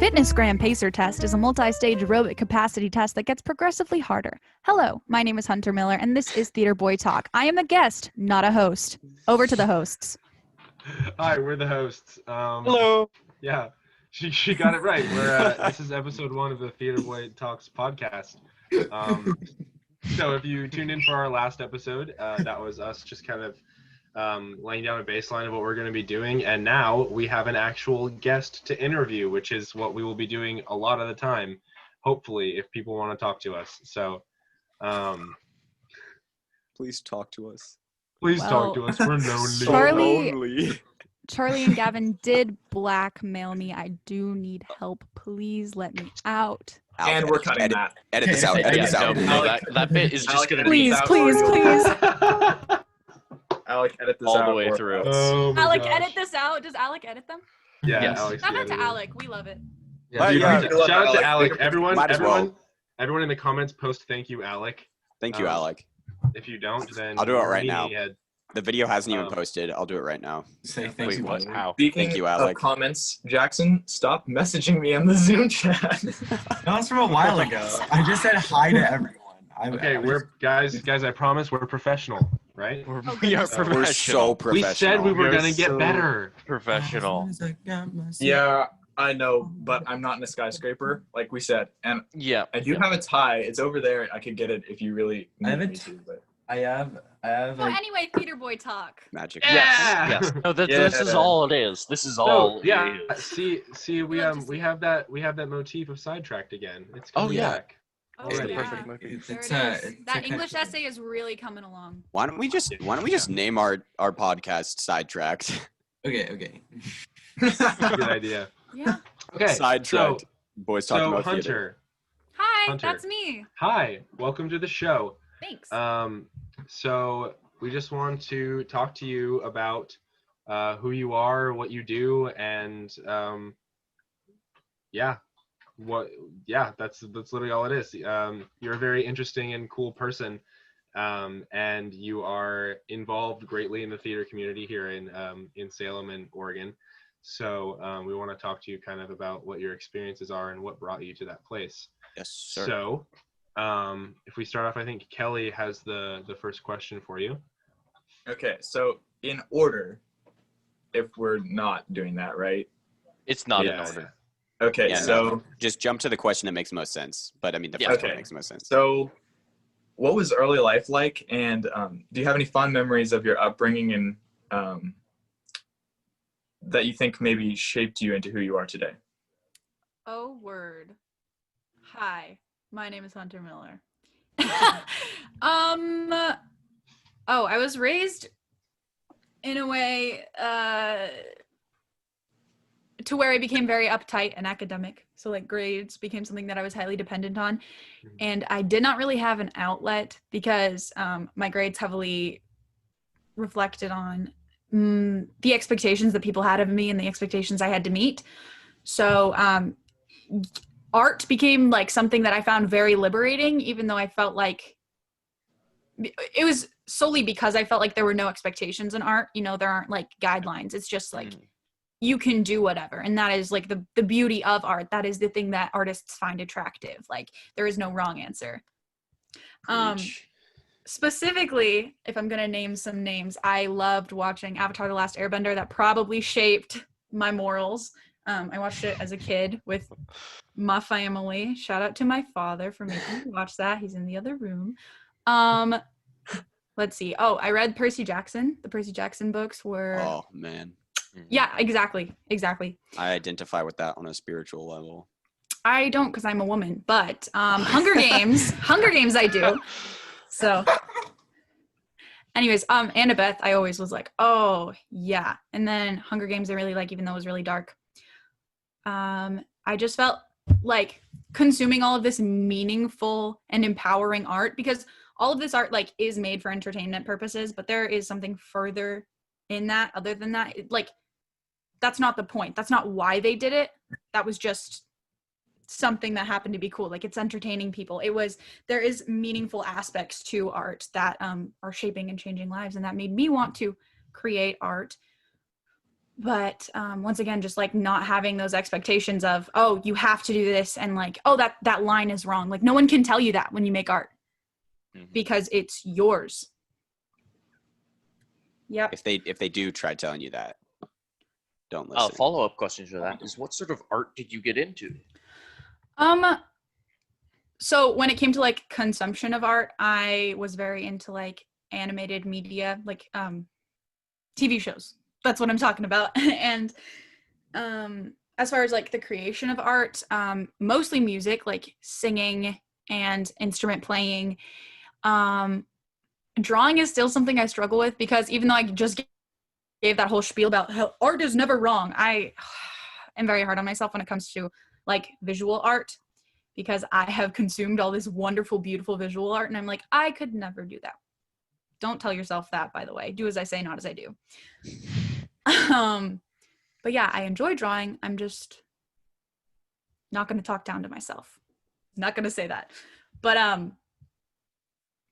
Fitnessgram Pacer test is a multi-stage aerobic capacity test that gets progressively harder. Hello, my name is Hunter Miller, and this is Theater Boy Talk. I am a guest, not a host. Over to the hosts. Hi, we're the hosts. Hello. Yeah, she got it right. This is episode 1 of the Theater Boy Talks podcast. So if you tuned in for our last episode, that was us just kind of laying down a baseline of what we're going to be doing, and now we have an actual guest to interview, which is what we will be doing a lot of the time, hopefully, if people want to talk to us. So Please talk to us. Please talk to us. We're lonely. Charlie and Gavin did blackmail me. I do need help. Please let me out. And we're cutting that. Edit this out. Edit this out. No, that bit is just going to be please. Alec, edit this all out the way through. Oh my Alec, gosh. edit this out. Does Alec edit them? Yeah, Yes. Alex. Shout out to Alec. We love it. Yeah, dude, Yeah. shout out to Alec. Everyone in the comments post thank you, Alec. Thank you, Alec. If you don't, then I'll do it right now. Head. The video hasn't even posted. I'll do it right now. Say Wait, thanks. what? How? Speaking Thank you, Alec. of comments, Jackson, stop messaging me on the Zoom chat. That was from a while ago. I just said hi to everyone. Okay, we're guys. I promise we're professional, right? We are so- professional. We're so professional. We said we were We're gonna get so- better. professional. Yeah, I know, but I'm not in a skyscraper, like we said. And Yeah. I do have a tie. It's over there. I could get it if you really I have need a me to. But I have So anyway, Theater Boy Talk. Magic. Yeah. Yes. No, Yeah. this is all it is. This is all. So yeah, it is. see, we have that motif of sidetracked again. It's Oh, coming yeah. back. Oh, It's yeah. perfect movie. There It's it a- is. it's That a English connection. essay is really coming along. Why don't we just name our podcast Sidetracked? Okay. Good idea. Yeah. Okay. Sidetracked. Boys talking So about Hunter, theater. Hi, Hunter. that's me. hi, welcome to the show. Thanks. So we just want to talk to you about who you are, what you do, and that's literally all it is. You're a very interesting and cool person, and you are involved greatly in the theater community here in Salem and Oregon. So we want to talk to you kind of about what your experiences are and what brought you to that place. Yes, sir. So if we start off, I think Kelly has the first question for you. okay, so in order, if we're not doing that, right? It's not in Yeah. order. Okay, Yeah, so Just jump to the question that makes most sense. But I mean, the Yeah, first one okay. makes most sense. So, what was early life like, and do you have any fond memories of your upbringing and that you think maybe shaped you into who you are today? Oh, word. Hi, my name is Hunter Miller. I was raised in a way to where I became very uptight and academic. So like grades became something that I was highly dependent on. And I did not really have an outlet because my grades heavily reflected on the expectations that people had of me and the expectations I had to meet. So art became like something that I found very liberating, even though I felt like it was solely because I felt like there were no expectations in art. You know, there aren't like guidelines. It's just like you can do whatever. And that is like the beauty of art. That is the thing that artists find attractive. Like there is no wrong answer. Preach. Specifically, if I'm going to name some names, I loved watching Avatar: The Last Airbender. That probably shaped my morals. I watched it as a kid with my family. Shout out to my father for making me watch that. He's in the other room. Let's see. Oh, I read Percy Jackson. The Percy Jackson books were... Oh, man. Yeah, exactly. I identify with that on a spiritual level. I don't because I'm a woman, but Hunger Games I do. So anyways, Annabeth, I always was like, oh yeah. And then Hunger Games I really like, even though it was really dark. I just felt like consuming all of this meaningful and empowering art, because all of this art like is made for entertainment purposes, but there is something further in that. Other than that, like that's not the point. That's not why they did it. That was just something that happened to be cool. Like it's entertaining people. There is meaningful aspects to art that are shaping and changing lives, and that made me want to create art But once again, just like not having those expectations of, oh, you have to do this, and like, oh, that line is wrong. Like no one can tell you that when you make art because it's yours. Yep. If they do try telling you that, don't listen. Follow-up question to that is, what sort of art did you get into? So when it came to like consumption of art, I was very into like animated media, like TV shows. That's what I'm talking about. And as far as like the creation of art, mostly music, like singing and instrument playing. Drawing is still something I struggle with because even though I just gave that whole spiel about how art is never wrong, I am very hard on myself when it comes to like visual art, because I have consumed all this wonderful, beautiful visual art, and I'm like, I could never do that. Don't tell yourself that, by the way. Do as I say, not as I do. But yeah, I enjoy drawing. I'm just not going to talk down to myself. Not going to say that. But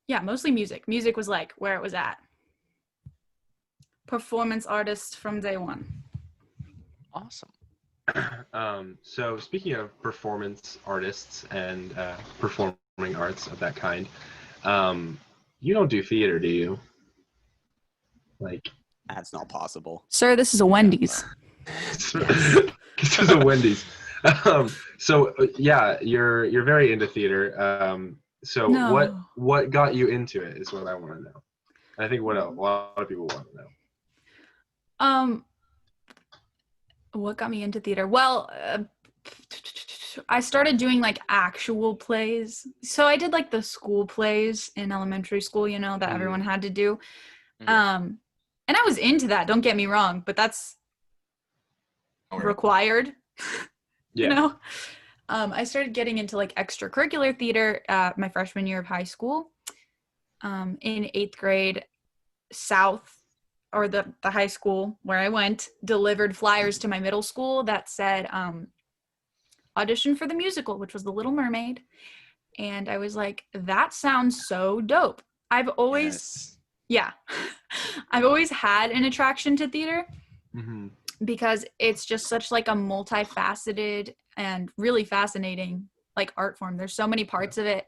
yeah, mostly music. Music was like where it was at. Performance artist from day one. Awesome. So speaking of performance artists and performing arts of that kind, you don't do theater, do you? Like, That's not possible. Sir, this is a Wendy's. this is a Wendy's. So yeah, you're very into theater. So No. what got you into it is what I want to know. I think what a lot of people want to know. What got me into theater? Well, I started doing like actual plays. So I did like the school plays in elementary school, you know, that everyone had to do. And I was into that, don't get me wrong, but that's required. Yeah. You know? I started getting into like extracurricular theater my freshman year of high school. In 8th grade, the high school where I went delivered flyers to my middle school that said audition for the musical, which was The Little Mermaid. And I was like, that sounds so dope. I've always had an attraction to theater because it's just such like a multifaceted and really fascinating like art form. There's so many parts of it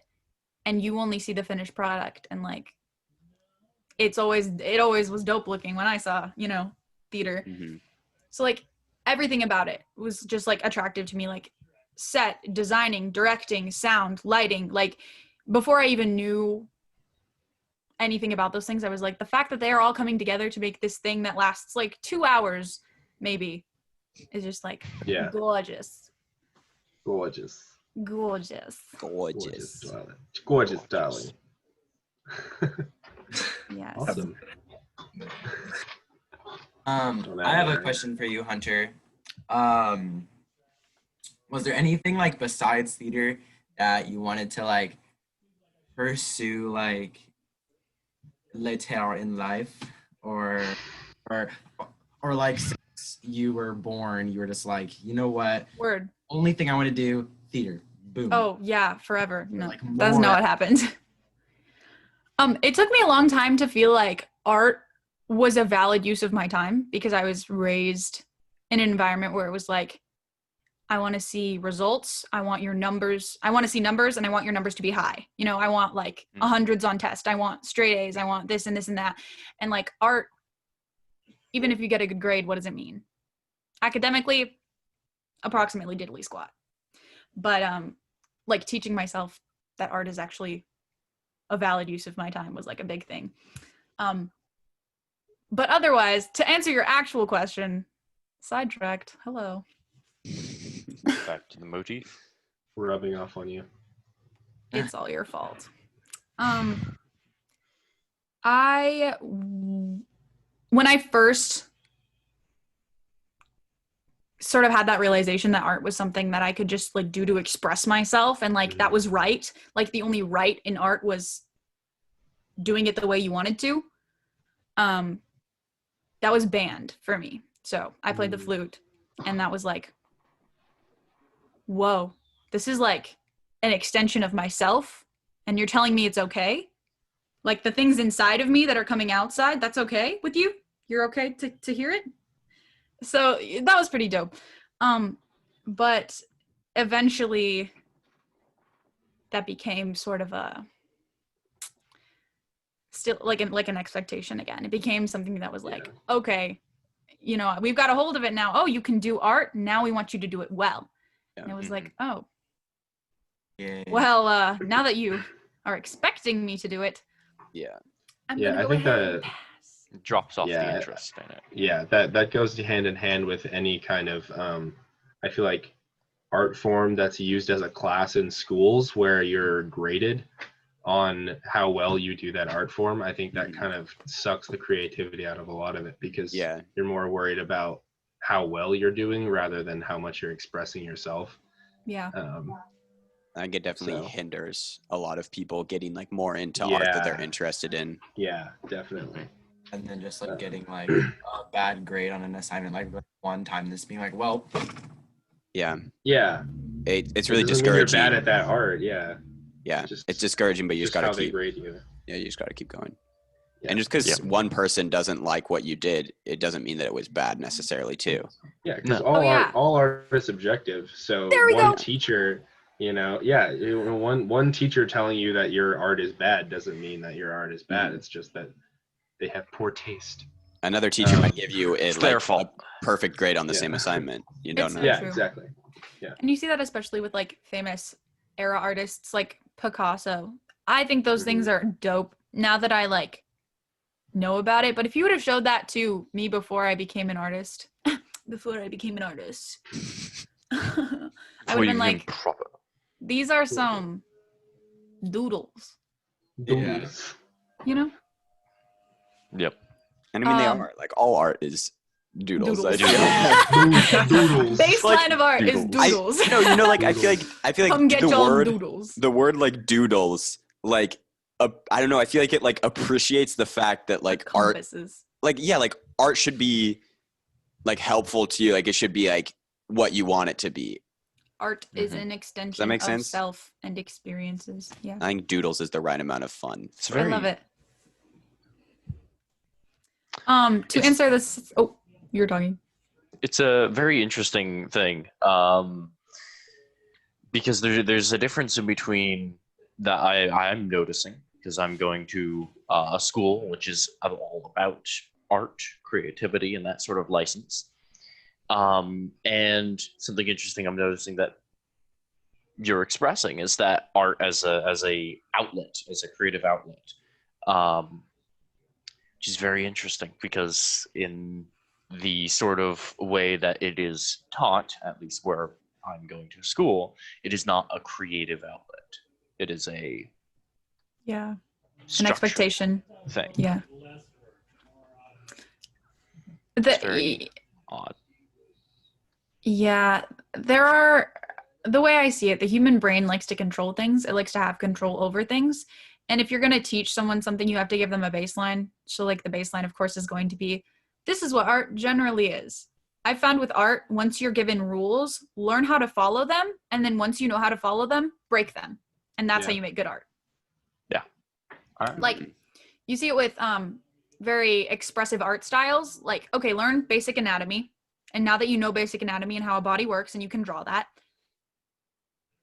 and you only see the finished product, and like it always was dope looking when I saw, you know, theater. So like everything about it was just like attractive to me, like set, designing, directing, sound, lighting. Like before I even knew anything about those things, I was like, the fact that they are all coming together to make this thing that lasts like 2 hours maybe is just like gorgeous. Gorgeous. Gorgeous. Darling. Yes. Awesome. I have a question for you, Hunter. Was there anything like besides theater that you wanted to like pursue like later in life, or like since you were born, you were just like, you know what? Word. Only thing I want to do, theater. Boom. Oh yeah, forever. No, Like that's not what happened. It took me a long time to feel like art was a valid use of my time, because I was raised in an environment where it was like, I want to see results. I want your numbers. I want to see numbers, and I want your numbers to be high. You know, I want like 100s on test. I want straight A's. I want this and this and that. And like art, even if you get a good grade, what does it mean? Academically, approximately diddly squat. But like teaching myself that art is actually a valid use of my time was like a big thing. But otherwise, to answer your actual question, sidetracked. Hello. Back to the motif. Rubbing off on you. It's all your fault. When I first sort of had that realization that art was something that I could just like do to express myself, and like that was right. Like the only right in art was doing it the way you wanted to. That was banned for me. So I played the flute, and that was like, whoa, this is like an extension of myself, and you're telling me it's okay? Like the things inside of me that are coming outside, that's okay with you? You're okay to hear it? So that was pretty dope. But eventually that became sort of a still like an expectation again. It became something that was like, okay, you know, we've got a hold of it now. Oh, you can do art. Now we want you to do it well. Yeah. And it was like, oh, Yeah. well, now that you are expecting me to do it, Yeah. I'm Yeah, gonna I go think ahead and that- pass. Drops off Yeah. the interest in it. Yeah, that goes hand in hand with any kind of I feel like art form that's used as a class in schools where you're graded on how well you do that art form. I think that kind of sucks the creativity out of a lot of it, because Yeah. you're more worried about how well you're doing rather than how much you're expressing yourself. Yeah. I think it definitely So- hinders a lot of people getting like more into art that they're Yeah. interested in. Yeah, definitely. And then just like getting like a bad grade on an assignment like one time, this being like, well, Yeah. Yeah, It's it really doesn't mean discouraging. you're bad at that art. Yeah, Yeah. just- It's discouraging, but you just just how gotta they keep. grade you. Yeah, you just gotta keep going. Yeah. And just because Yeah. one person doesn't like what you did, it doesn't mean that it was bad necessarily too. Yeah, because No. all Oh, yeah. art, all art is subjective. So There we one go. teacher, one teacher telling you that your art is bad doesn't mean that your art is bad. Mhm. It's just that they have poor taste. Another teacher might give you It's their a fault. perfect grade on the Yeah. same assignment. You don't It's know. so Yeah, true. exactly. And you see that especially with like famous era artists like Picasso. I think those things are dope now that I like know about it. But if you would have showed that to me before I became an artist, I would have been like, Proper. these are some doodles, Yeah. Doodles. you know? Yep. And I mean, they Um, are like all art is doodles. I Doodles. feel. Doodles. Baseline Like of art is doodles. doodles. You know, like I feel like Come get the y'all word doodles. the word like doodles, like I don't know, I feel like it like appreciates the fact that like art, Compasses. like like art should be like helpful to you, like it should be like what you want it to be. Art is Mhm. an extension make of sense? self and experiences. Yeah. I think doodles is the right amount of fun. It's I very. love it. To It's- answer this, oh, you're talking. It's a very interesting thing, because there's a difference in between that I'm noticing, because I'm going to a school which is all about art, creativity, and that sort of license. And something interesting I'm noticing that you're expressing is that art as a outlet, as a creative outlet, which is very interesting, because in the sort of way that it is taught, at least where I'm going to school, it is not a creative outlet. It is a Yeah. An structured expectation. thing. Yeah. It's very odd. Yeah, there are, the way I see it, the human brain likes to control things. It likes to have control over things. And if you're going to teach someone something, you have to give them a baseline. So like the baseline, of course, is going to be, this is what art generally is. I found with art, once you're given rules, learn how to follow them. And then once you know how to follow them, break them. And that's how Yeah. you make good art. Alright. Like you see it with very expressive art styles. Like, okay, learn basic anatomy. And now that you know basic anatomy and how a body works and you can draw that,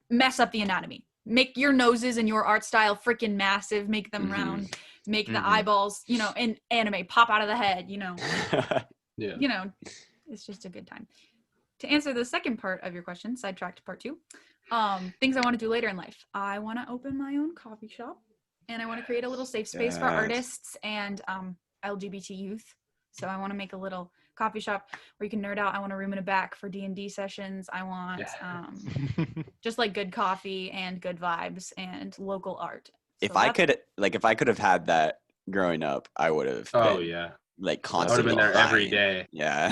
mess up the anatomy. Make your noses and your art style freaking massive. Make them Mhm. round. Make the Mhm. eyeballs, you know, in anime pop out of the head, you know. Yeah. You know, it's just a good time. To answer the second part of your question, sidetracked part 2, things I want to do later in life. I want to open my own coffee shop, and I want to create a little safe space for Yes. artists and LGBT youth. So I want to make a little coffee shop where you can nerd out. I want a room in the back for D&D sessions. I want just like good coffee and good vibes and local art. If So I that's- could have had that growing up, I would have Oh been, yeah. like I would have constantly been there every buying. day. Yeah.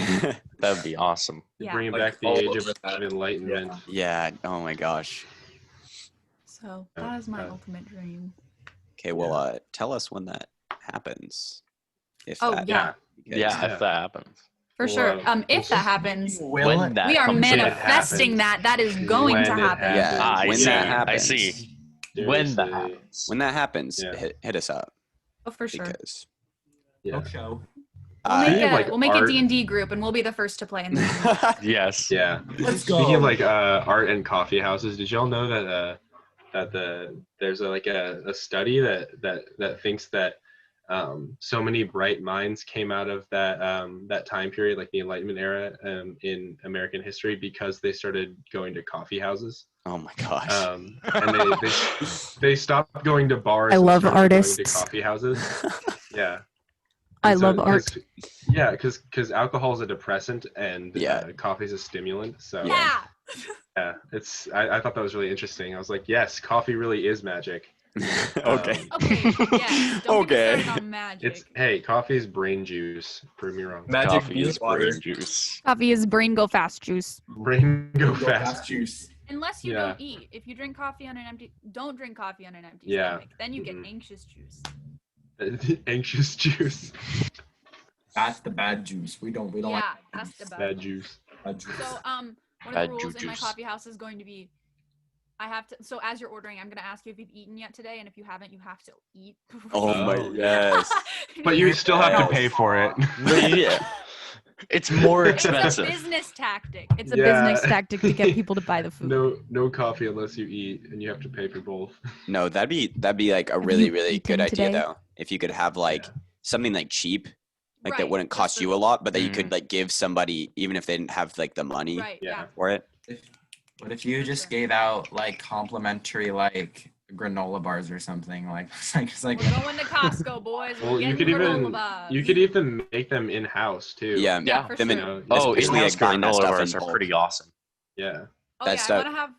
That would be awesome. You're Yeah. bringing Like, back the all age over of that. enlightenment. Yeah. Oh my gosh. So that is my God. ultimate dream. Okay, well, tell us when that happens. If Oh, that, yeah. because- Yeah, if that happens. For Well, sure. If that happens, When that we are comes in. manifesting that. That is going to When it happen. Yeah, I when see. that I happens. see. When that Seriously. happens. When that happens, Yeah. hit us up Oh, for sure. because Yeah. show. Like we'll make a art- D&D group, and we'll be the first to play. In the Yes. Yeah. Let's Speaking go. of like art and coffee houses, did y'all know that there's a study that thinks that so many bright minds came out of that time period, like the Enlightenment era, in American history, because they started going to coffee houses. Oh my gosh. And they stopped going to bars. I and love started going to artists. coffee houses. Yeah. I And love art. Yeah, because alcohol is a depressant and Yeah. coffee is a stimulant. So Yeah. yeah, I thought that was really interesting. I was like, yes, coffee really is magic. Okay. Okay. Yeah. Don't Okay. get me started on magic. Coffee is brain juice. Prove me wrong. Magic Coffee bean is water. brain juice. Coffee is brain go fast juice. Brain go Go fast. fast juice. Unless you Yeah. don't eat. If you drink coffee on an empty, don't drink coffee on an empty Yeah. stomach. Then you get Mhm. anxious juice. Anxious juice. That's the bad juice. We don't Yeah, like that's the bad. Bad juice. bad juice. So one of Bad the rules in my juice. coffee house is going to be, I have to. So as you're ordering, I'm going to ask you if you've eaten yet today, and if you haven't, you have to eat. Oh my Oh. yes. But you still have to Yes. pay for it. Yeah. It's more It's a expensive. business tactic. It's a Yeah. business tactic to get people to buy the food. No coffee unless you eat, and you have to pay for both. No, that'd be like a Have really you really good eaten idea today? though. If you could have like something like cheap, like that Right, wouldn't just cost for you the- a lot, but that you Mm. could like give somebody even if they didn't have like the money Right. Yeah. Yeah. for it. What if you just gave out like complimentary like granola bars or something? Like it's like We're going to Costco, boys. We're Well, you getting could granola even bars. you could even make them in house too. Yeah, Yeah, for them sure. in- know, Oh, especially, in-house like, buying that granola stuff in bars are bulk. pretty awesome. Yeah. Oh that yeah, stuff- I want to have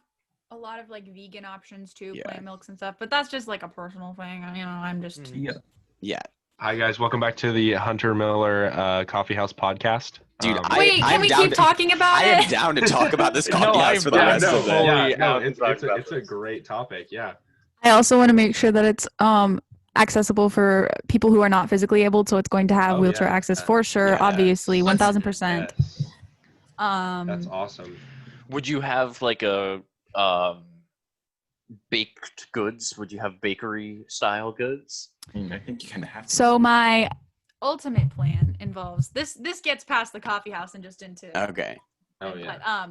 a lot of like vegan options too, Yeah. plant milks and stuff. But that's just like a personal thing. You know, I'm just. yeah. Yeah. Hi guys, welcome back to the Hunter Miller Coffee House podcast. Dude, I- Wait, I'm can we down keep to- talking about I am it? down to talk about this No, coffee I'm house for the down rest to of the fully- day. yeah, no, out to talk it's about a great topic. Yeah. I also want to make sure that it's accessible for people who are not physically able, so it's going to have Oh, wheelchair yeah. access for sure. Yes. Obviously, 1000%. Yes. That's awesome. Would you have like a baked goods? Would you have bakery style goods? I think you kind of have to. So my ultimate plan involves this. This gets past the coffee house and just into. Okay. Oh yeah. But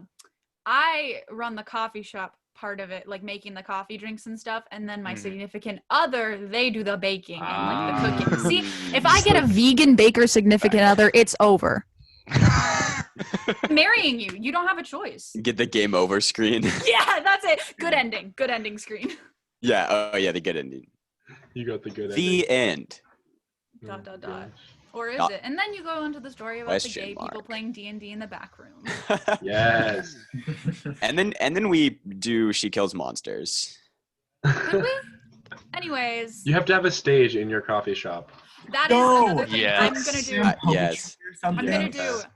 I run the coffee shop part of it, like making the coffee drinks and stuff, and then my Mhm. significant other, they do the baking and like the cooking. Ah. See, if I get a vegan baker significant other, it's over. I'm marrying you. You don't have a choice. Get the game over screen. Yeah, that's it. Good ending. Good ending screen. Yeah. Oh yeah, the good ending. You got the good The end. ending. Dot, dot, dot. Or is Oh. it? And then you go into the story about Question the gay people mark. playing D&D in the back room. Yes. and then we do She Kills Monsters. Could we? Anyways, You have to have a stage in your coffee shop. that is No. another thing Yes. I'm gonna do. Yes. I'm gonna Yes. do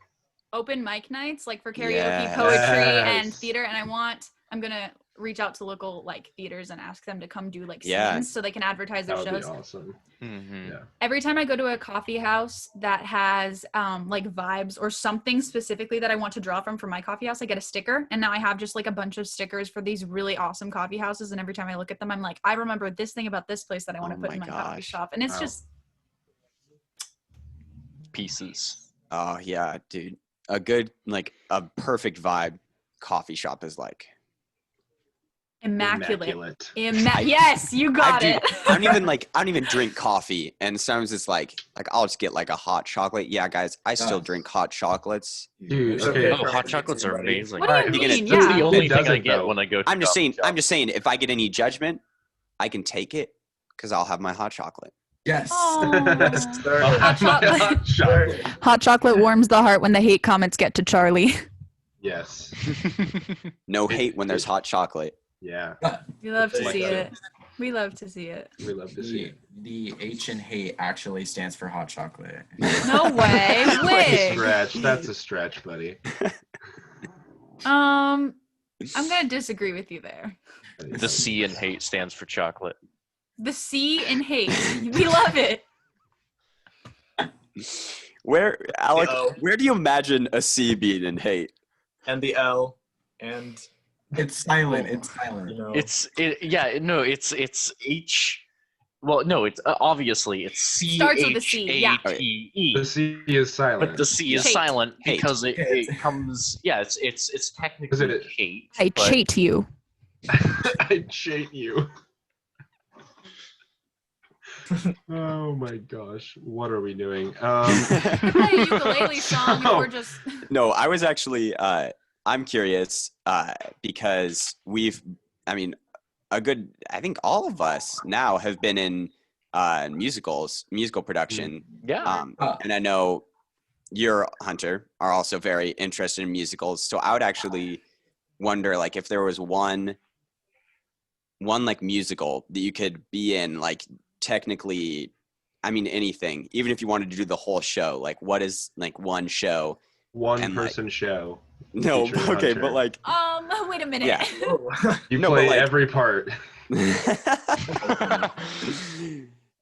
open mic nights, like for karaoke, Yes. poetry, and Yes. theater. And I'm gonna reach out to local like theaters and ask them to come do like Yeah. scenes so they can advertise their That would be shows. awesome. Mm-hmm. Yeah. Every time I go to a coffee house that has like vibes or something specifically that I want to draw from for my coffee house, I get a sticker. And now I have just like a bunch of stickers for these really awesome coffee houses. And every time I look at them, I'm like, I remember this thing about this place that I want to Oh put in my my coffee gosh. shop. And it's Wow. just Pieces. Oh yeah, dude. A good like a perfect vibe coffee shop is like. immaculate. I- Yes, you got I it. don't even drink coffee, and sometimes it's like I'll just get like a hot chocolate. Yeah, guys, I still Yeah. drink hot chocolates. Dude, It's okay. Oh, hot chocolates are amazing. What do you Alright, mean? you're gonna- That's Yeah. the only It thing I doesn't, get though. when I go to I'm just coffee saying. I'm shop. just saying. If I get any judgment, I can take it because I'll have my hot chocolate. Yes. Aw. Sir. I'll have my chocolate. hot chocolate. Hot chocolate warms the heart when the hate comments get to Charlie. Yes. No It- hate when there's hot chocolate. Yeah. We love to Like see that. it. We love to see it. We love to see The it. H in hate actually stands for hot chocolate. No way. That's a Wig. stretch. That's a stretch, buddy. I'm gonna disagree with you there. The C in hate stands for chocolate. The C in hate. We love it. Where, Alec? O. Where do you imagine a C being in hate? And the L and It's silent. It's silent. you know It's H Well, no, it's obviously it's C Starts with a H C, yeah. A T E. The C is silent. But the C is Hate. silent Hate. because it comes. Yeah, it's technically it- hate. I but- cheat you. I cheat you. Oh my gosh, what are we doing? Play a ukulele song Oh. or just No, I was actually I'm curious because I think all of us now have been in musical production. Yeah. And I know you're, Hunter, are also very interested in musicals. So I would actually wonder, like, if there was one like musical that you could be in, like, technically, I mean, anything, even if you wanted to do the whole show, like, what is like one show? One And, person show. No, Featuring okay, Hunter. but like, wait a minute. Yeah. You No, but, play like- every part.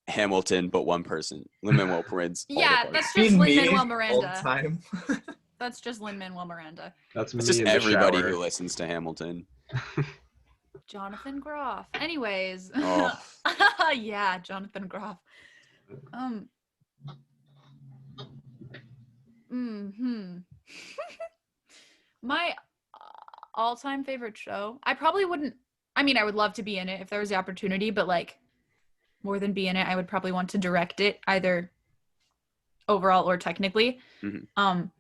Hamilton, but one person. Lin-Manuel Miranda. Yeah, that's just Being me Lin-Manuel all the Miranda. time. That's just Lin-Manuel Miranda. That's me It's just in the everybody shower. who listens to Hamilton. Jonathan Groff. Anyways. Oh. Yeah, Jonathan Groff. My all-time favorite show. I probably wouldn't. I mean, I would love to be in it if there was the opportunity, but like more than be in it, I would probably want to direct it, either overall or technically. Mhm.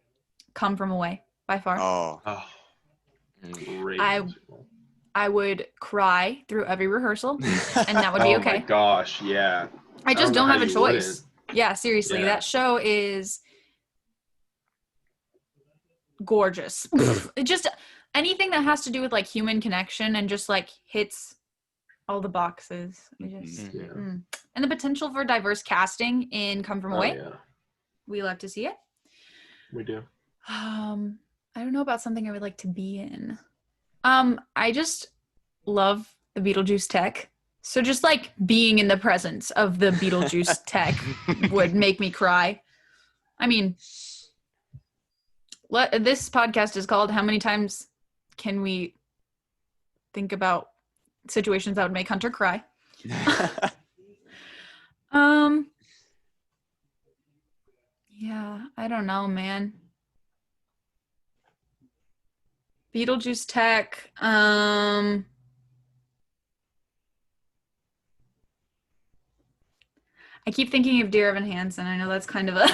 Come From Away by far. Oh, Oh, great. I- musical. I would cry through every rehearsal, and that would be Oh my okay. gosh, yeah. I just don't know don't have how a you choice. Yeah, seriously, Yeah. that show is gorgeous. It just anything that has to do with like human connection and just like hits all the boxes. I just, Yeah. And the potential for diverse casting in Come From Oh, Away. yeah, We love to see it. we do. I don't know about something I would like to be in. I just love the Beetlejuice tech. So just like being in the presence of the Beetlejuice tech would make me cry. I mean, this podcast is called How Many Times Can We Think About Situations That Would Make Hunter Cry? Yeah, I don't know, man. Beetlejuice tech. I keep thinking of Dear Evan Hansen. I know that's kind of a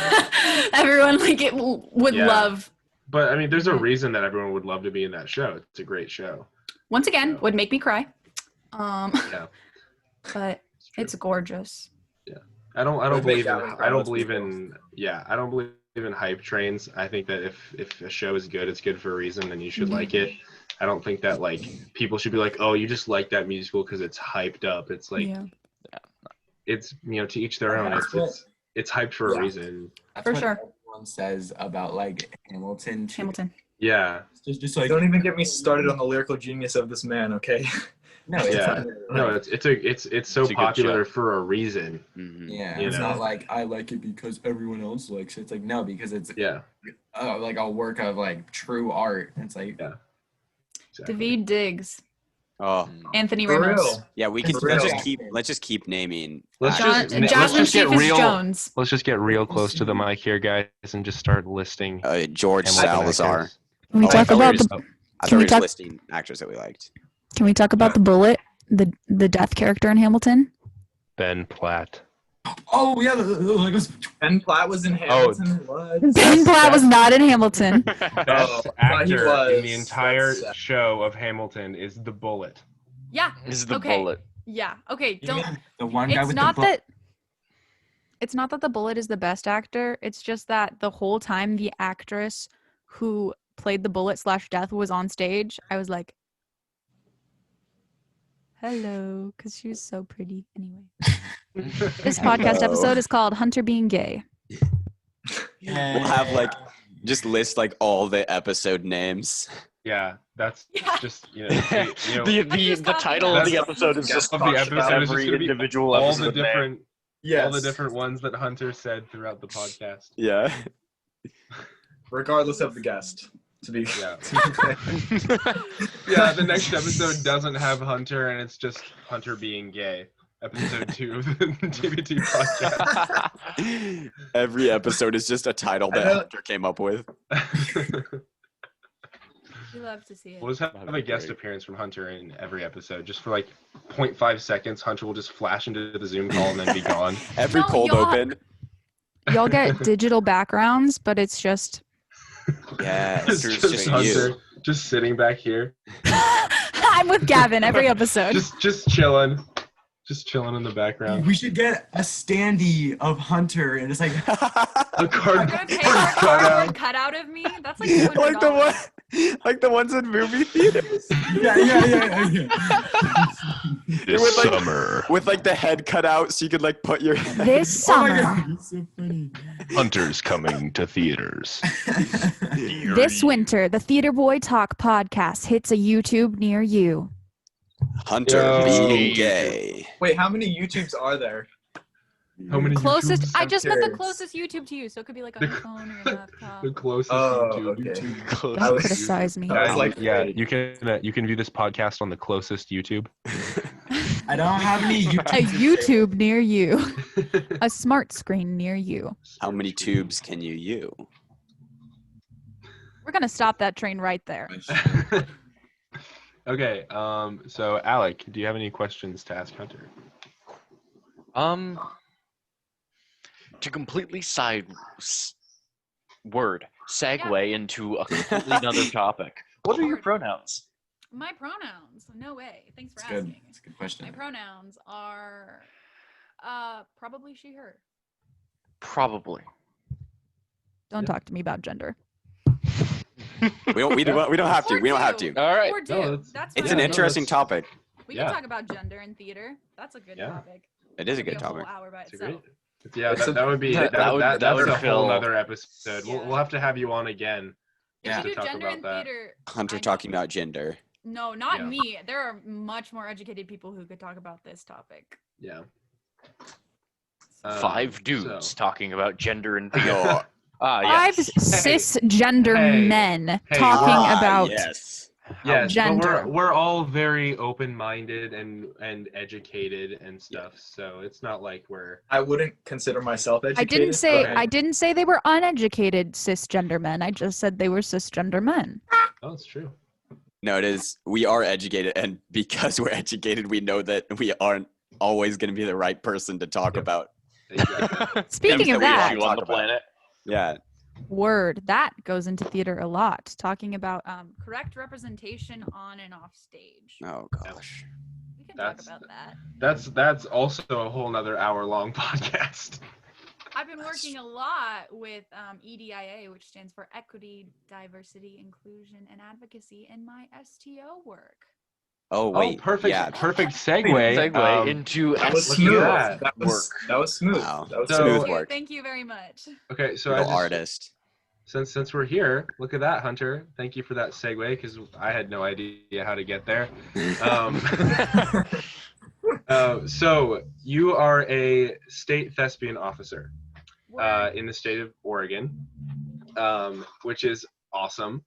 everyone like it would Yeah. love. But I mean, there's a reason that everyone would love to be in that show. It's a great show. Once again, Yeah. would make me cry. Yeah. But it's gorgeous. I don't Would believe make in Alan I don't Crowell's believe musicals. in I don't believe in hype trains. I think that if a show is good, it's good for a reason, and you should like it. I don't think that like people should be like, oh, you just like that musical because it's hyped up. It's like Yeah. it's to each their own. That's what- It's hyped for Yeah. a reason. That's For what sure. everyone says about like Hamilton. too. Hamilton. Yeah. It's just like Don't even get me started on the lyrical genius of this man, okay? no, it's Yeah. not, No, it's so It's a good popular show. for a reason. Mhm. yeah, You it's know? not like I like it because everyone else likes it. It's like no, because it's Yeah. like a work of like true art. It's like Yeah. Exactly. David Diggs. Oh, Anthony For Ramos. real. yeah. We can For let's real. just keep naming. Let's actors. John, let's Jasmine just get Cephas real- Jones. Let's just get real close to the mic here, guys, and just start listing. George Hamilton Salazar. actors. Can we Oh, talk I about thought the? we I Can thought we we were just talk- listing actors that we liked. Can we talk about the bullet, the death character in Hamilton? Ben Platt. oh yeah, like Ben Platt was in Hamilton. What? Ben Platt was not in Hamilton. Oh, Best I thought he actor was. in the entire That's sad. show of Hamilton is the Bullet. Yeah. Is the Okay. bullet. Yeah. Okay. Don't. the one guy It's with not the book. that. It's not that the Bullet is the best actor. It's just that the whole time the actress who played the Bullet / Death was on stage, I was like, "Hello," because she was so pretty. Anyway, this podcast Hello. episode is called "Hunter Being Gay." We'll have like just list like all the episode names. Yeah, that's Yeah. just the just the copy title of the that. episode is Yeah, just of the talks episode about is just every gonna be individual all episode the name. different Yes. all the different ones that Hunter said throughout the podcast. Yeah. Regardless of the guest. To be Yeah. to be clear. Yeah, the next episode doesn't have Hunter, and it's just Hunter being gay. episode 2 of the TBT podcast. Every episode is just a title that Hunter came up with. We love to see it. We'll just have That'd a be guest great. appearance from Hunter in every episode, just for like 0.5 seconds. Hunter will just flash into the Zoom call and then be gone. Every No, cold y'all- open. Y'all get digital backgrounds, but it's just Yes, It's it's just just Hunter you. just sitting back here, I'm with Gavin every episode. just chilling in the background. We should get a standee of Hunter, and it's like A You're cardboard gonna pay for a cutout. cardboard cutout of me? That's like $200. like the ones in movie theaters. yeah. This With, like- summer, With like the head cut out so you could like put your This Oh my summer, god, it's so funny. Hunter's coming to theaters. this winter, the Theater Boy Talk podcast hits a YouTube near you. Hunter Yo. being gay. Wait, how many YouTubes are there? How many Closest. YouTubes? I I'm just meant the curious. closest YouTube to you, so it could be like on your phone or your laptop. The closest Oh, YouTube. okay. Don't was- criticize me. I was like, yeah, you can view this podcast on the closest YouTube. I don't have any A YouTube. YouTube near you. A smart screen near you. How many tubes can you? We're gonna stop that train right there. Okay, so Alec, do you have any questions to ask Hunter? To completely segue into a completely another topic. What are your pronouns? My pronouns. No way. Thanks for It's good. asking. It's a good question. My pronouns are probably she, her. Probably. Don't talk to me about gender. We don't have to. Or We don't have do. to. All right. Or do. No, that's- That's It's fine. an interesting topic. We yeah. can talk about gender in theater. That's a good Yeah. topic. It is a Could be good topic. whole hour by It's a itself. great. Yeah, It's that would be that would- that that's would a whole fill- other episode. Yeah. We'll have to have you on again. If Yeah. you to do talk gender about in that. theater, Hunter I know- talking about gender. No, not Yeah. me. There are much more educated people who could talk about this topic. Yeah. Five dudes talking about gender and theater. Yo, Five Yes. cisgender Hey. men Hey, talking ah, about yes. Yes, gender. but we're all very open-minded and educated and stuff. So it's not like we're I wouldn't consider myself I educated. didn't say Okay. I didn't say they were uneducated cisgender men. I just said they were cisgender men. Oh, it's true. No, it is. We are educated, and because we're educated, we know that we aren't always going to be the right person to talk Yep. about. Exactly. Speaking Things of that we that, want You on the talk about. planet. Yeah. word that goes into theater a lot, talking about Correct representation on and off stage. Oh gosh. We can That's- talk about that. That's also a whole nother hour-long podcast. I've been working a lot with EDIA, which stands for Equity, Diversity, Inclusion, and Advocacy, in my STO work. Oh wait. perfect. Yeah. Perfect segue. Segue into That was Look at smooth. that. That was smooth. Wow. That was So- Smooth Thank you, work. thank you very much. Okay, so Little artist. since we're here, look at that, Hunter. Thank you for that segue because I had no idea how to get there. So you are a state thespian officer Word. in the state of Oregon, which is awesome.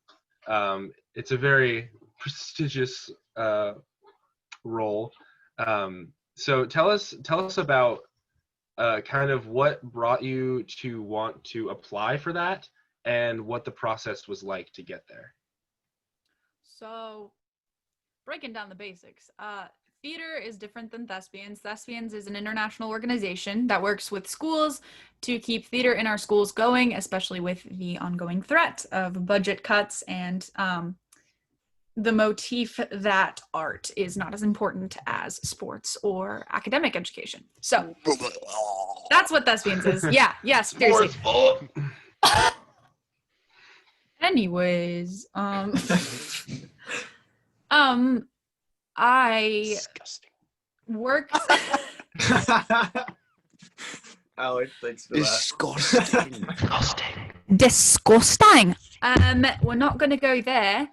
It's a very prestigious role. So tell us about kind of what brought you to want to apply for that and what the process was like to get there. So, breaking down the basics, theater is different than Thespians. Thespians is an international organization that works with schools to keep theater in our schools going, especially with the ongoing threat of budget cuts and the motif that art is not as important as sports or academic education. So, that's what Thespians is. Yeah, yes, seriously. Anyways, I Disgusting. worked. Alex, thanks for that. Disgusting. disgusting. We're not gonna go there.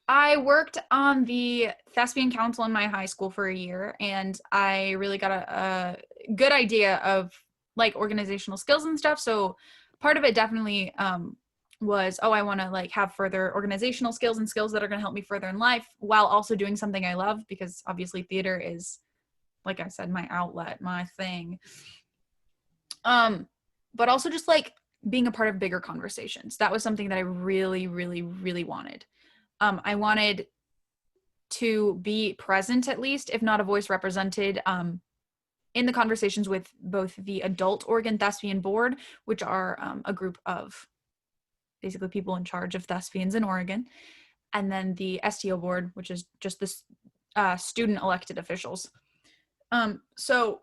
I worked on the Thespian Council in my high school for a year, and I really got a good idea of like organizational skills and stuff. So part of it definitely was, I want to like have further organizational skills and skills that are going to help me further in life while also doing something I love, because obviously theater is like I said, my outlet, my thing. But also just like being a part of bigger conversations. That was something that I really, really, really wanted. I wanted to be present, at least, if not a voice represented, in the conversations with both the adult Oregon Thespian Board, which are a group of basically people in charge of thespians in Oregon, and then the STO Board, which is just the student elected officials. So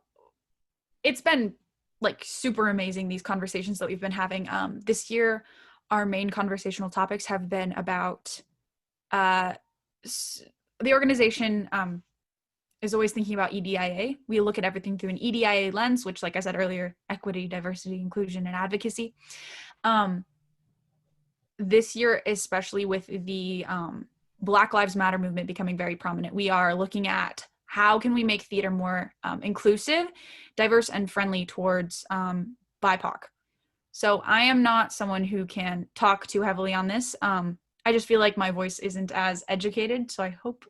it's been like super amazing, these conversations that we've been having. This year, our main conversational topics have been about the organization is always thinking about EDIA. We look at everything through an EDIA lens, which, like I said earlier, equity, diversity, inclusion, and advocacy. This year, especially with the Black Lives Matter movement becoming very prominent, we are looking at how can we make theater more inclusive, diverse, and friendly towards BIPOC. So I am not someone who can talk too heavily on this. I just feel like my voice isn't as educated, so I hope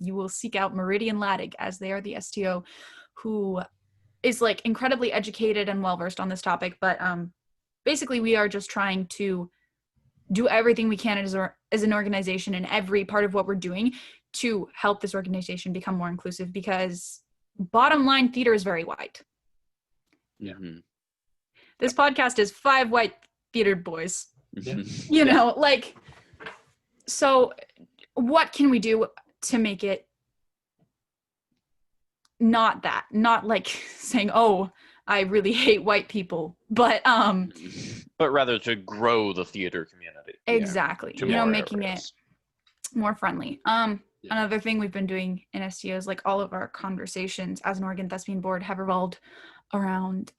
you will seek out Meridian Laddig, as they are the STO, who is like incredibly educated and well-versed on this topic. But basically, we are just trying to do everything we can as an organization, and every part of what we're doing to help this organization become more inclusive, because bottom line, theater is very white. Yeah. This podcast is 5 white theater boys. Yeah. You know, like, so what can we do to make it not that, not like saying, oh, I really hate white people, but rather to grow the theater community. Exactly. To You know, more making areas. it more friendly. Another thing we've been doing in STOs, like all of our conversations as an Oregon Thespian Board have revolved around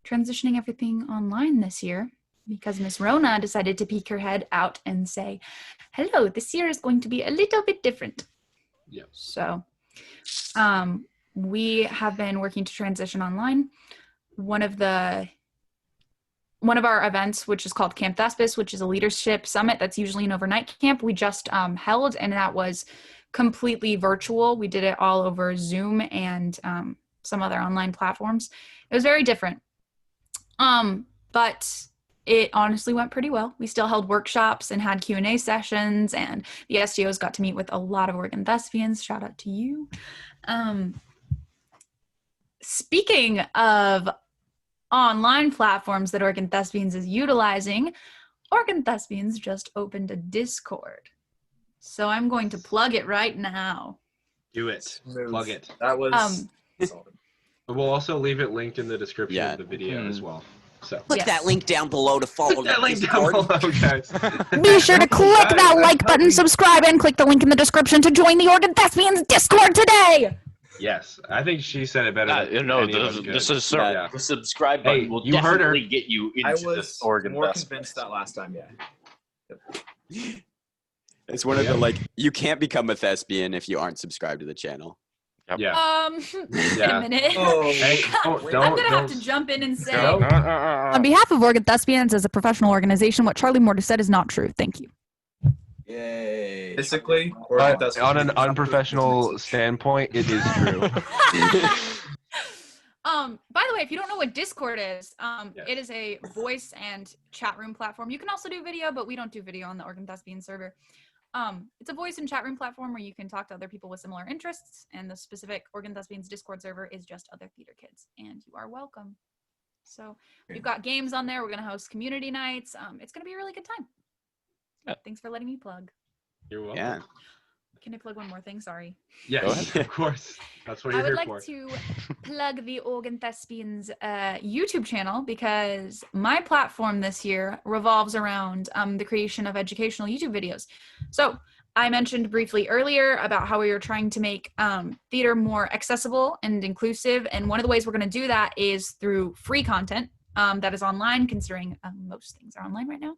transitioning everything online this year, because Miss Rona decided to peek her head out and say, hello, this year is going to be a little bit different. Yeah. So we have been working to transition online. One of our events, which is called Camp Thespis, which is a leadership summit that's usually an overnight camp, we just held, and that was completely virtual. We did it all over Zoom and some other online platforms. It was very different. But it honestly went pretty well. We still held workshops and had Q&A sessions, and the STOs got to meet with a lot of Oregon thespians. Shout out to you. Speaking of online platforms that Oregon Thespians is utilizing, Oregon Thespians just opened a Discord. So I'm going to plug it right now. Do it. Smooth. Plug it. That was solid. We'll also leave it linked in the description Yeah. of the video as well. So Click Yes. that link down below to follow click that the link down Discord. below, guys. Be sure to click Guys, that that's like button, helping. subscribe, and click the link in the description to join the Oregon Thespians Discord today. Yes, I think she said it better. than No, any of us could. the subscribe button Hey, will you heard her. definitely get you I into was this Oregon more Thespians. convinced that last time, yeah. It's one of Yeah. the, like, you can't become a thespian if you aren't subscribed to the channel. Yeah. Wait Yeah. a minute. Oh, Hey, I'm gonna have to jump in and say, No. On behalf of Oregon Thespians as a professional organization, what Charlie Mortis said is not true. Thank you. Yay. basically, But on an unprofessional standpoint, it is true. by the way, if you don't know what Discord is, Yes. it is a voice and chat room platform. You can also do video, but we don't do video on the Oregon Thespian server. It's a voice and chat room platform where you can talk to other people with similar interests, and the specific Oregon Thespians Discord server is just other theater kids, and you are welcome. So we've got games on there. We're going to host community nights. It's going to be a really good time. Yeah. Thanks for letting me plug. You're welcome. Yeah. Can I plug one more thing? Sorry. Yes, of course. That's what I you're would here like for. to plug the Oregon Thespians YouTube channel, because my platform this year revolves around the creation of educational YouTube videos. So I mentioned briefly earlier about how we were trying to make theater more accessible and inclusive, and one of the ways we're going to do that is through free content that is online, considering most things are online right now.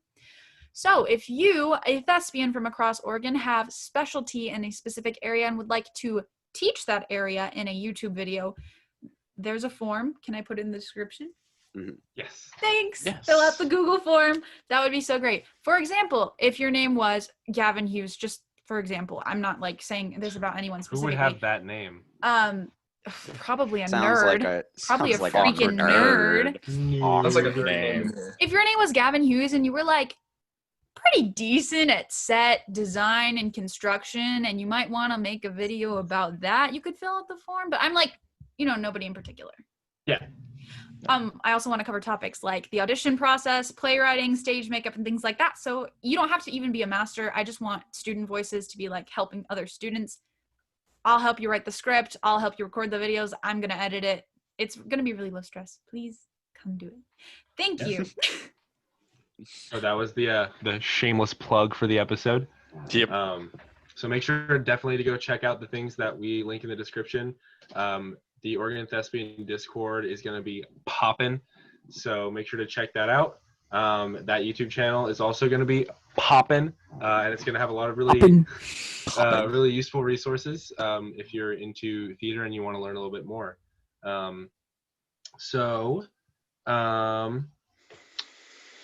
So if you, a thespian from across Oregon, have specialty in a specific area and would like to teach that area in a YouTube video, there's a form. Can I put it in the description? Yes. Thanks. Yes. Fill out the Google form. That would be so great. For example, if your name was Gavin Hughes, just for example, I'm not like saying this about anyone Who specifically. would have that name? Probably a Sounds nerd. like a Probably a sounds like freaking nerd. That's like a Awkward name. If your name was Gavin Hughes and you were like pretty decent at set design and construction, and you might want to make a video about that, you could fill out the form. But I'm like, nobody in particular. Yeah. I also want to cover topics like the audition process, playwriting, stage makeup, and things like that. So you don't have to even be a master. I just want student voices to be like helping other students. I'll help you write the script. I'll help you record the videos. I'm going to edit it. It's going to be really low stress. Please come do it. Thank you. So that was the shameless plug for the episode. Yep. so make sure definitely to go check out the things that we link in the description. The Oregon Thespian Discord is going to be popping, so make sure to check that out. That YouTube channel is also going to be popping, and it's going to have a lot of really really useful resources if you're into theater and you want to learn a little bit more.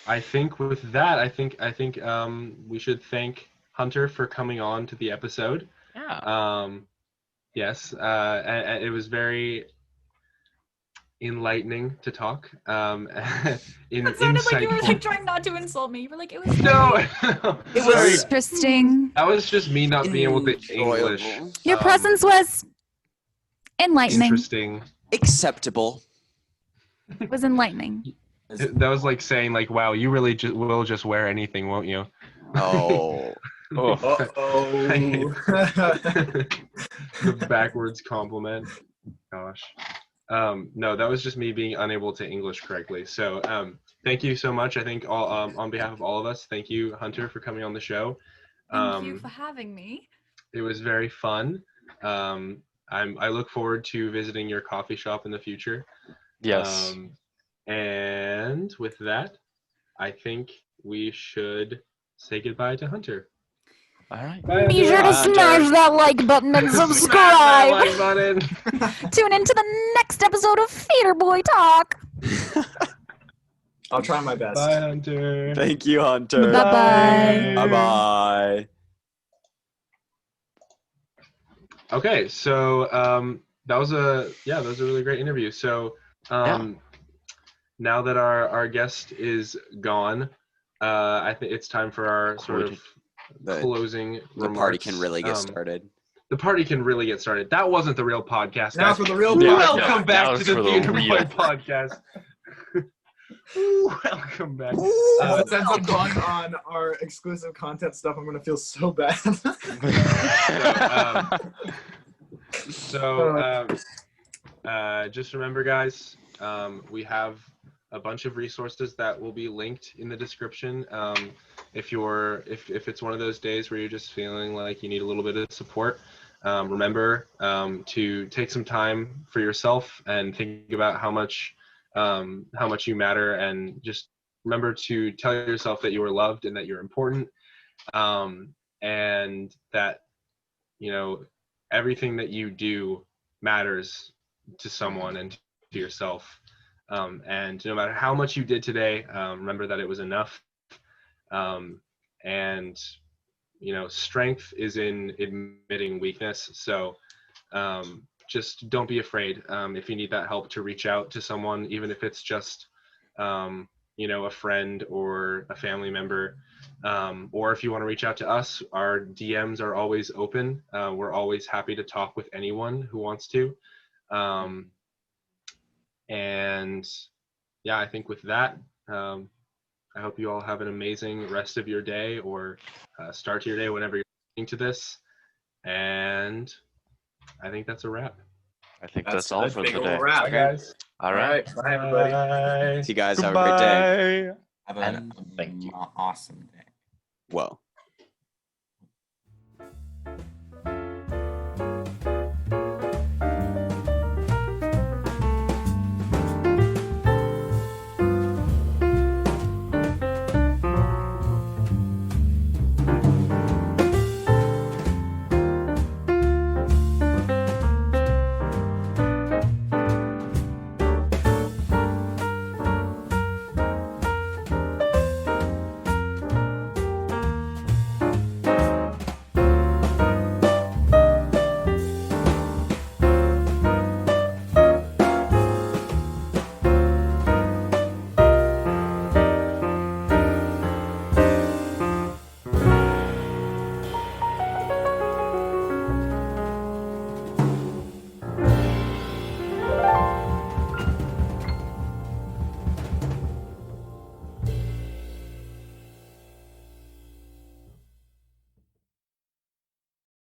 I think with that, I think we should thank Hunter for coming on to the episode. Yeah. Yes, and it was very enlightening to talk. It sounded like you were like trying not to insult me. You were like, it was No, It was interesting. that was just me not being able to English. Your presence was enlightening. Interesting. Acceptable. It was enlightening. That was like saying like, wow, you really will just wear anything, won't you? Oh. The backwards compliment. Gosh. No, that was just me being unable to English correctly. So thank you so much. I think all on behalf of all of us, thank you, Hunter, for coming on the show. Thank you for having me. It was very fun. I look forward to visiting your coffee shop in the future. Yes. And with that, I think we should say goodbye to Hunter. All right. Bye, Be sure to everyone. smash that like button and Smash subscribe. that like button. Tune into the next episode of Theater Boy Talk. I'll try my best. Bye, Hunter. Thank you, Hunter. Bye-bye. Bye-bye. Okay, so that was a really great interview. So now that our guest is gone, I think it's time for our sort of closing The remarks. party can really get started. The party can really get started. That wasn't the real podcast. Now guys. for the real Welcome podcast. back That to was the for the Theater real. Boy podcast. Welcome back. If it ends up going on our exclusive content stuff, I'm gonna feel so bad. Just remember, guys, we have a bunch of resources that will be linked in the description. If it's one of those days where you're just feeling like you need a little bit of support, remember to take some time for yourself and think about how much you matter, and just remember to tell yourself that you are loved and that you're important, and that everything that you do matters to someone and to yourself. And no matter how much you did today, remember that it was enough. And strength is in admitting weakness. So just don't be afraid. If you need that help, to reach out to someone, even if it's just a friend or a family member, or if you want to reach out to us, our DMs are always open. We're always happy to talk with anyone who wants to. And yeah, I think with that, I hope you all have an amazing rest of your day, or start to your day whenever you're listening to this. And I think that's a wrap. I think that's all for the day. Wrap, Bye, guys. All right. Bye, everybody. Bye. See you guys. Have a great day. Have an Thank you. awesome day. Whoa.